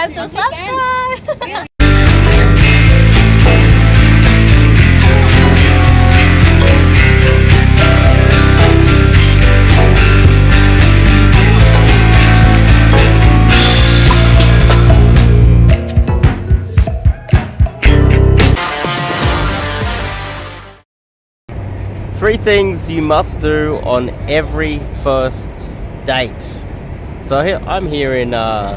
forget to subscribe. Three things you must do on every first date. So I'm here in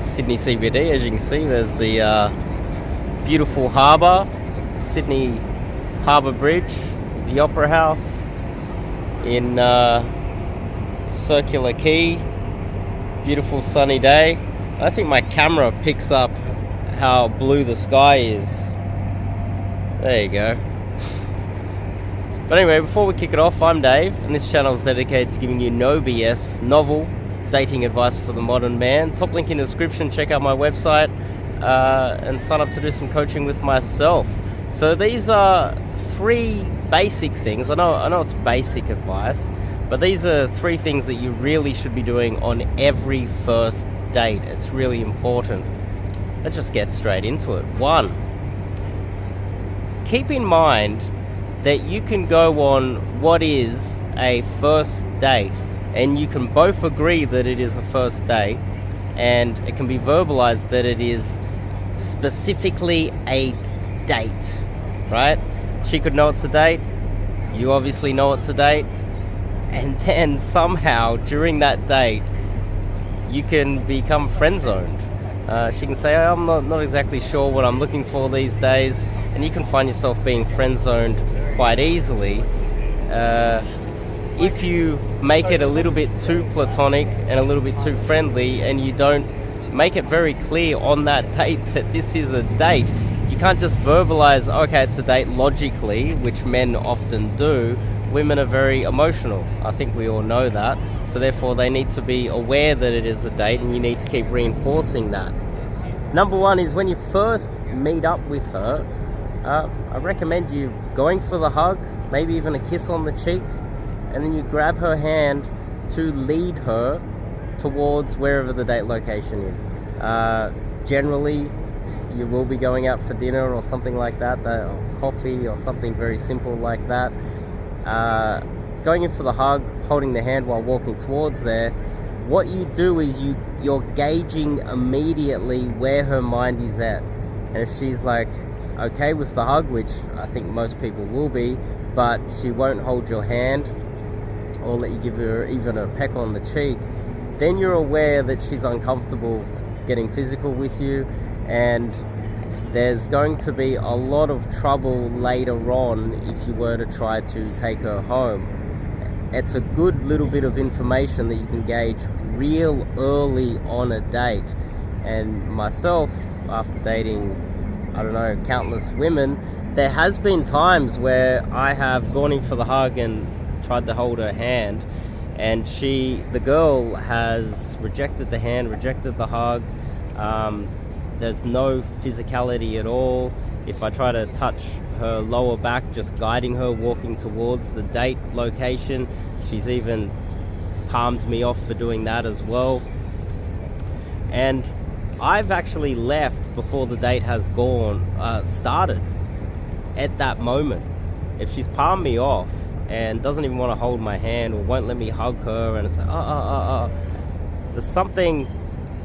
Sydney CBD. As you can see, there's the beautiful harbour, Sydney Harbour Bridge, the Opera House in Circular Quay. Beautiful sunny day. I think my camera picks up how blue the sky is. There you go. But anyway, before we kick it off, I'm Dave, and this channel is dedicated to giving you no BS, novel dating advice for the modern man. Top link in the description, check out my website, and sign up to do some coaching with myself. So these are three basic things. I know it's basic advice, but these are three things that you really should be doing on every first date. It's really important. Let's just get straight into it. 1, keep in mind that you can go on what is a first date, and you can both agree that it is a first date, and it can be verbalized that it is specifically a date, right? She could know it's a date, you obviously know it's a date, and then somehow during that date you can become friend zoned. She can say, I'm not exactly sure what I'm looking for these days, and you can find yourself being friend zoned quite easily if you make it a little bit too platonic and a little bit too friendly, and you don't make it very clear on that date that this is a date. You can't just verbalize, okay, it's a date logically, which men often do. Women are very emotional. I think we all know that. So therefore they need to be aware that it is a date, and you need to keep reinforcing that. Number 1 is when you first meet up with her, I recommend you going for the hug, maybe even a kiss on the cheek, and then you grab her hand to lead her towards wherever the date location is. Generally, you will be going out for dinner or something like that, or coffee or something very simple like that. Going in for the hug, holding the hand while walking towards there, what you do is you're gauging immediately where her mind is at. And if she's like okay with the hug, which I think most people will be, but she won't hold your hand or let you give her even a peck on the cheek, then you're aware that she's uncomfortable getting physical with you, and there's going to be a lot of trouble later on if you were to try to take her home. It's a good little bit of information that you can gauge real early on a date. And myself, after dating, I don't know, countless women, there has been times where I have gone in for the hug and tried to hold her hand, and the girl has rejected the hand, rejected the hug. There's no physicality at all. If I try to touch her lower back, just guiding her, walking towards the date location, she's even palmed me off for doing that as well. And I've actually left before the date has started at that moment. If she's palmed me off and doesn't even want to hold my hand or won't let me hug her, and it's like, there's something,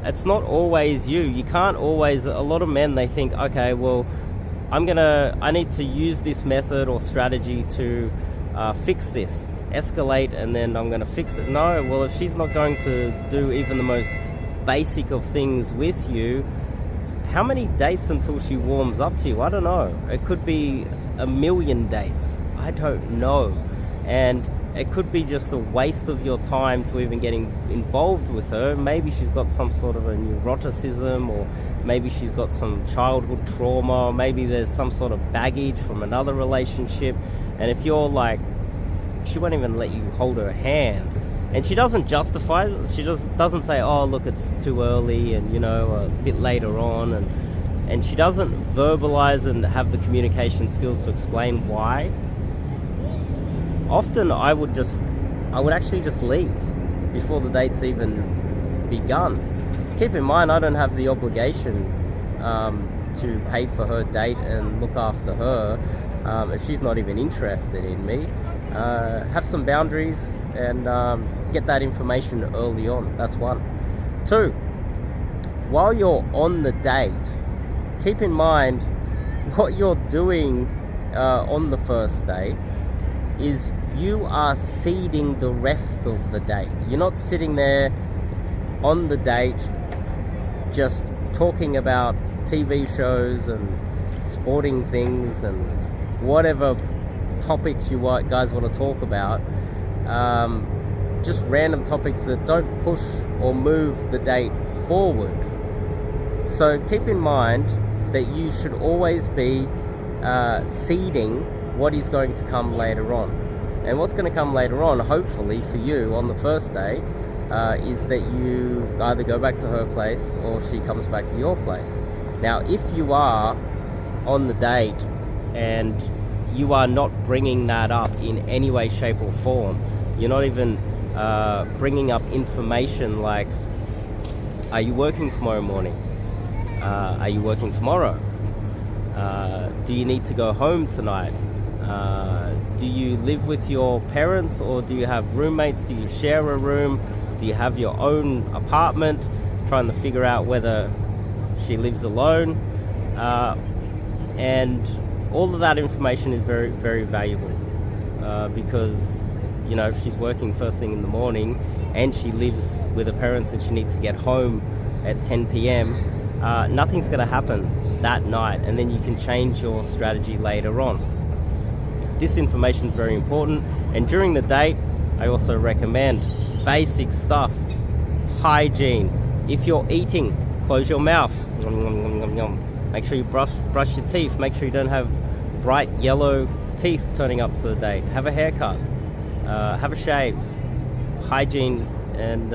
it's not always you. You can't always, a lot of men, they think, okay, well, I need to use this method or strategy to fix this, escalate, and then I'm going to fix it. No, well, if she's not going to do even the most basic of things with you, how many dates until she warms up to you? I don't know. It could be a million dates. I don't know. And it could be just a waste of your time to even getting involved with her. Maybe she's got some sort of a neuroticism, or maybe she's got some childhood trauma, or maybe there's some sort of baggage from another relationship. And if you're like, she won't even let you hold her hand, and she doesn't justify it. She just doesn't say, oh, look, it's too early, and, you know, a bit later on. And she doesn't verbalize and have the communication skills to explain why. Often I would actually just leave before the date's even begun. Keep in mind, I don't have the obligation to pay for her date and look after her if she's not even interested in me. Have some boundaries and get that information early on. That's one. Two, while you're on the date, keep in mind what you're doing on the first date is you are seeding the rest of the date. You're not sitting there on the date just talking about TV shows and sporting things and whatever topics you guys want to talk about, just random topics that don't push or move the date forward. So keep in mind that you should always be seeding what is going to come later on. And what's going to come later on, hopefully for you on the first date, is that you either go back to her place or she comes back to your place. Now, if you are on the date and you are not bringing that up in any way, shape or form, you're not even bringing up information like, are you working tomorrow morning? Are you working tomorrow? Do you need to go home tonight? Do you live with your parents or do you have roommates? Do you share a room? Do you have your own apartment? Trying to figure out whether she lives alone. And all of that information is very, very valuable because, you know, if she's working first thing in the morning and she lives with her parents and she needs to get home at 10 p.m., nothing's going to happen that night, and then you can change your strategy later on. This information is very important, and during the date I also recommend basic stuff. Hygiene. If you're eating, close your mouth. Make sure you brush your teeth. Make sure you don't have bright yellow teeth turning up to the date. Have a haircut. Have a shave. Hygiene and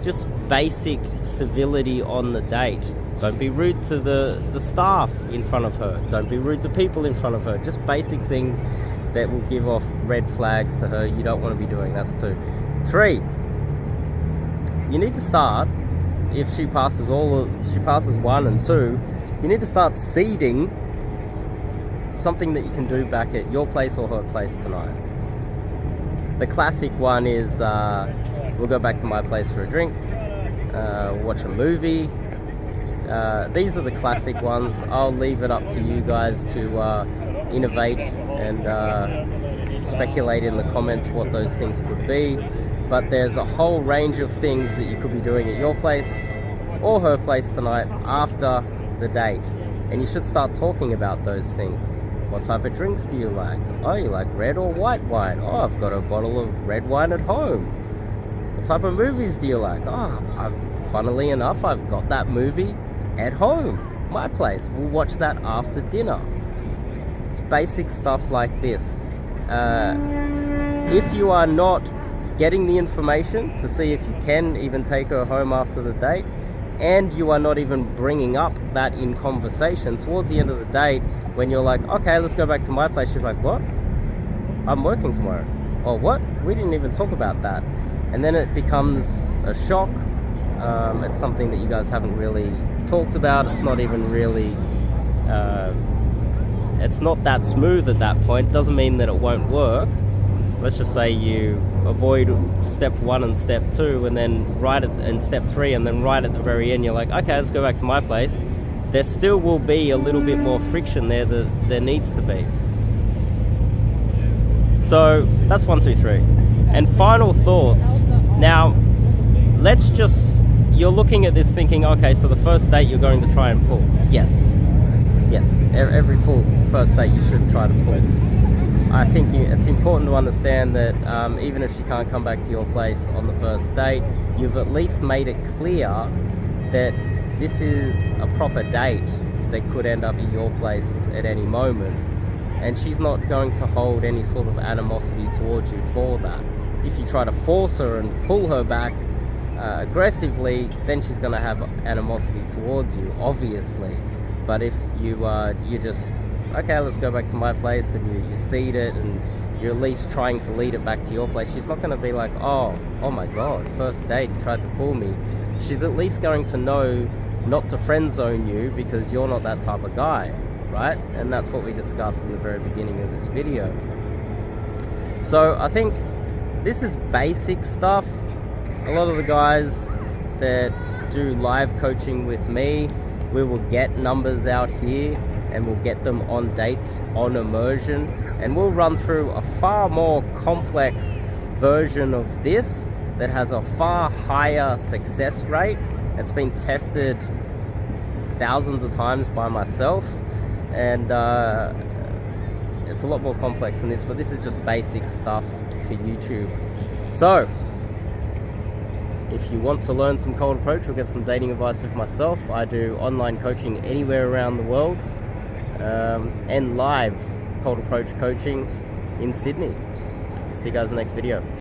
just basic civility on the date. Don't be rude to the staff in front of her. Don't be rude to people in front of her. Just basic things that will give off red flags to her. You don't want to be doing. That's 2. 3, you need to start, if she passes 1 and 2, you need to start seeding something that you can do back at your place or her place tonight. The classic one is we'll go back to my place for a drink, watch a movie. These are the classic ones. I'll leave it up to you guys to innovate and speculate in the comments what those things could be. But there's a whole range of things that you could be doing at your place or her place tonight after the date. And you should start talking about those things. What type of drinks do you like? Oh, you like red or white wine? Oh, I've got a bottle of red wine at home. What type of movies do you like? Oh, funnily enough, I've got that movie at home, my place. We'll watch that after dinner. Basic stuff like this. If you are not getting the information to see if you can even take her home after the date, and you are not even bringing up that in conversation towards the end of the date, when you're like, okay, let's go back to my place, she's like, what? I'm working tomorrow. Or what? We didn't even talk about that. And then it becomes a shock. It's something that you guys haven't really talked about. It's not even really it's not that smooth at that point. Doesn't mean that it won't work. Let's just say you avoid step 1 and step 2, and then and step 3, and then right at the very end you're like, okay, let's go back to my place. There still will be a little bit more friction there that there needs to be. So that's 1, 2, 3. And final thoughts. Now, you're looking at this thinking, okay, so the first date you're going to try and pull. Yes. Every full first date you should try to pull. I think it's important to understand that even if she can't come back to your place on the first date, you've at least made it clear that this is a proper date that could end up at your place at any moment. And she's not going to hold any sort of animosity towards you for that. If you try to force her and pull her back aggressively, then she's going to have animosity towards you, obviously. But if you just, okay, let's go back to my place, and you seed it, and you're at least trying to lead it back to your place, she's not going to be like, oh my god, first date, you tried to pull me. She's at least going to know not to friend zone you because you're not that type of guy, right? And that's what we discussed in the very beginning of this video. So I think this is basic stuff. A lot of the guys that do live coaching with me, we will get numbers out here and we'll get them on dates on immersion, and we'll run through a far more complex version of this that has a far higher success rate. It's been tested thousands of times by myself, and it's a lot more complex than this, but this is just basic stuff for YouTube. So if you want to learn some cold approach or get some dating advice with myself, I do online coaching anywhere around the world, and live cold approach coaching in Sydney. See you guys in the next video.